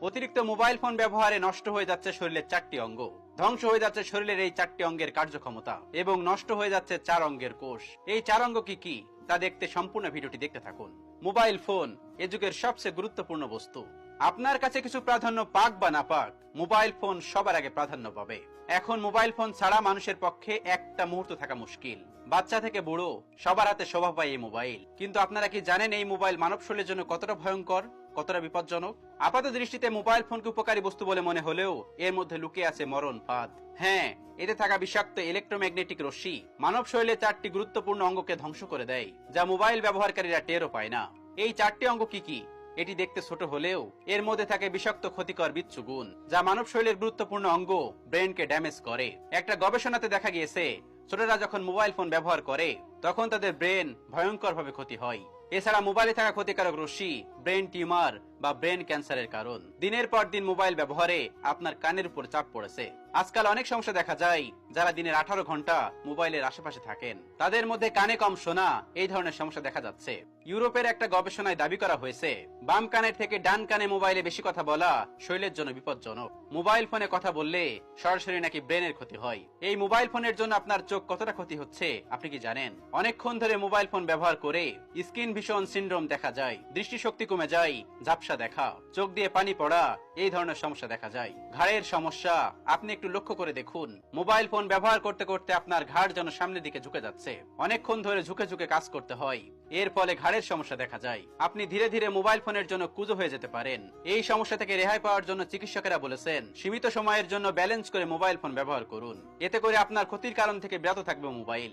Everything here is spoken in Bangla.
অতিরিক্ত মোবাইল ফোন ব্যবহারে নষ্ট হয়ে যাচ্ছে শরীরের 4টি অঙ্গ, ধ্বংস হয়ে যাচ্ছে শরীরের এই 4টি অঙ্গের কার্যক্ষমতা এবং নষ্ট হয়ে যাচ্ছে 4 অঙ্গের কোষ। এই 4 অঙ্গ কি কি তা দেখতে সম্পূর্ণ ভিডিওটি দেখতে থাকুন। মোবাইল ফোন এ যুগের সবচেয়ে গুরুত্বপূর্ণ বস্তু। আপনার কাছে কিছু প্রাধান্য পাক বা না পাক, মোবাইল ফোন সবার আগে প্রাধান্য পাবে। এখন মোবাইল ফোন ছাড়া মানুষের পক্ষে একটা মুহূর্ত থাকা মুশকিল। বাচ্চা থেকে বুড়ো সবার হাতে শোভা পায় এই মোবাইল। কিন্তু আপনারা কি জানেন এই মোবাইল মানব শরীরের জন্য কতটা ভয়ঙ্কর, কতটা বিপজ্জনক? আপাত দৃষ্টিতে মোবাইল ফোনকে উপকারী বস্তু বলে মনে হলেও এর মধ্যে লুকিয়ে আছে মরণ ফাঁদ। হ্যাঁ, এতে থাকা বিষাক্ত ইলেকট্রোম্যাগনেটিক রশ্মি মানব শরীরে 4টি গুরুত্বপূর্ণ অঙ্গকে ধ্বংস করে দেয়, যা মোবাইল ব্যবহারকারীরা টেরও পায় না। এই 4টি অঙ্গ কি কি? এটি দেখতে ছোট হলেও এর মধ্যে থাকে বিষাক্ত ক্ষতিকর বিচ্ছু গুণ, যা মানব শরীরের গুরুত্বপূর্ণ অঙ্গ ব্রেনকে ড্যামেজ করে। একটা গবেষণাতে দেখা গিয়েছে ছোটরা যখন মোবাইল ফোন ব্যবহার করে তখন তাদের ব্রেন ভয়ঙ্করভাবে ক্ষতি হয়। এছাড়া মোবাইলে থাকা ক্ষতিকারক রশ্মি ব্রেন টিউমার বা ব্রেন ক্যান্সারের কারণ। দিনের পর দিন মোবাইল ব্যবহারে আপনার কানের উপর চাপ পড়েছে। আজকাল অনেক সমস্যা দেখা যায় যারা দিনের 18 ঘন্টা মোবাইলের আশেপাশে থাকেন তাদের মধ্যে কানে কম শোনা এই ধরনের সমস্যা দেখা যাচ্ছে। ইউরোপের একটা গবেষণায় দাবি করা হয়েছে বাম কানের থেকে ডান কানে মোবাইলে বেশি কথা বলা শরীরের জন্য বিপজ্জনক। মোবাইল ফোনে কথা বললে সরাসরি নাকি ব্রেনের ক্ষতি হয়। এই মোবাইল ফোনের জন্য আপনার চোখ কতটা ক্ষতি হচ্ছে আপনি কি জানেন? অনেকক্ষণ ধরে মোবাইল ফোন ব্যবহার করে স্কিন ভিশন সিনড্রোম দেখা যায়, দৃষ্টিশক্তি কমে যায়, ঝাপসা দেখা, চোখ দিয়ে পানি পড়া এই ধরনের সমস্যা দেখা যায়। ঘাড়ের সমস্যা আপনি একটু লক্ষ্য করে দেখুন। মোবাইল ফোন ব্যবহার করতে করতে আপনার ঘাড় যেন সামনের দিকে ঝুঁকে যাচ্ছে, অনেকক্ষণ ধরে ঝুঁকে ঝুঁকে কাজ করতে হয়। এর ফলে ঘাড়ের সমস্যা দেখা যায়। আপনি ধীরে ধীরে মোবাইল ফোনের জন্য কুঁজো হয়ে যেতে পারেন। এই সমস্যা থেকে রেহাই পাওয়ার জন্য চিকিৎসকেরা বলেছেন সীমিত সময়ের জন্য ব্যালেন্স করে মোবাইল ফোন ব্যবহার করুন। এতে করে আপনার ক্ষতির কারণ থেকে বিরত থাকবে মোবাইল।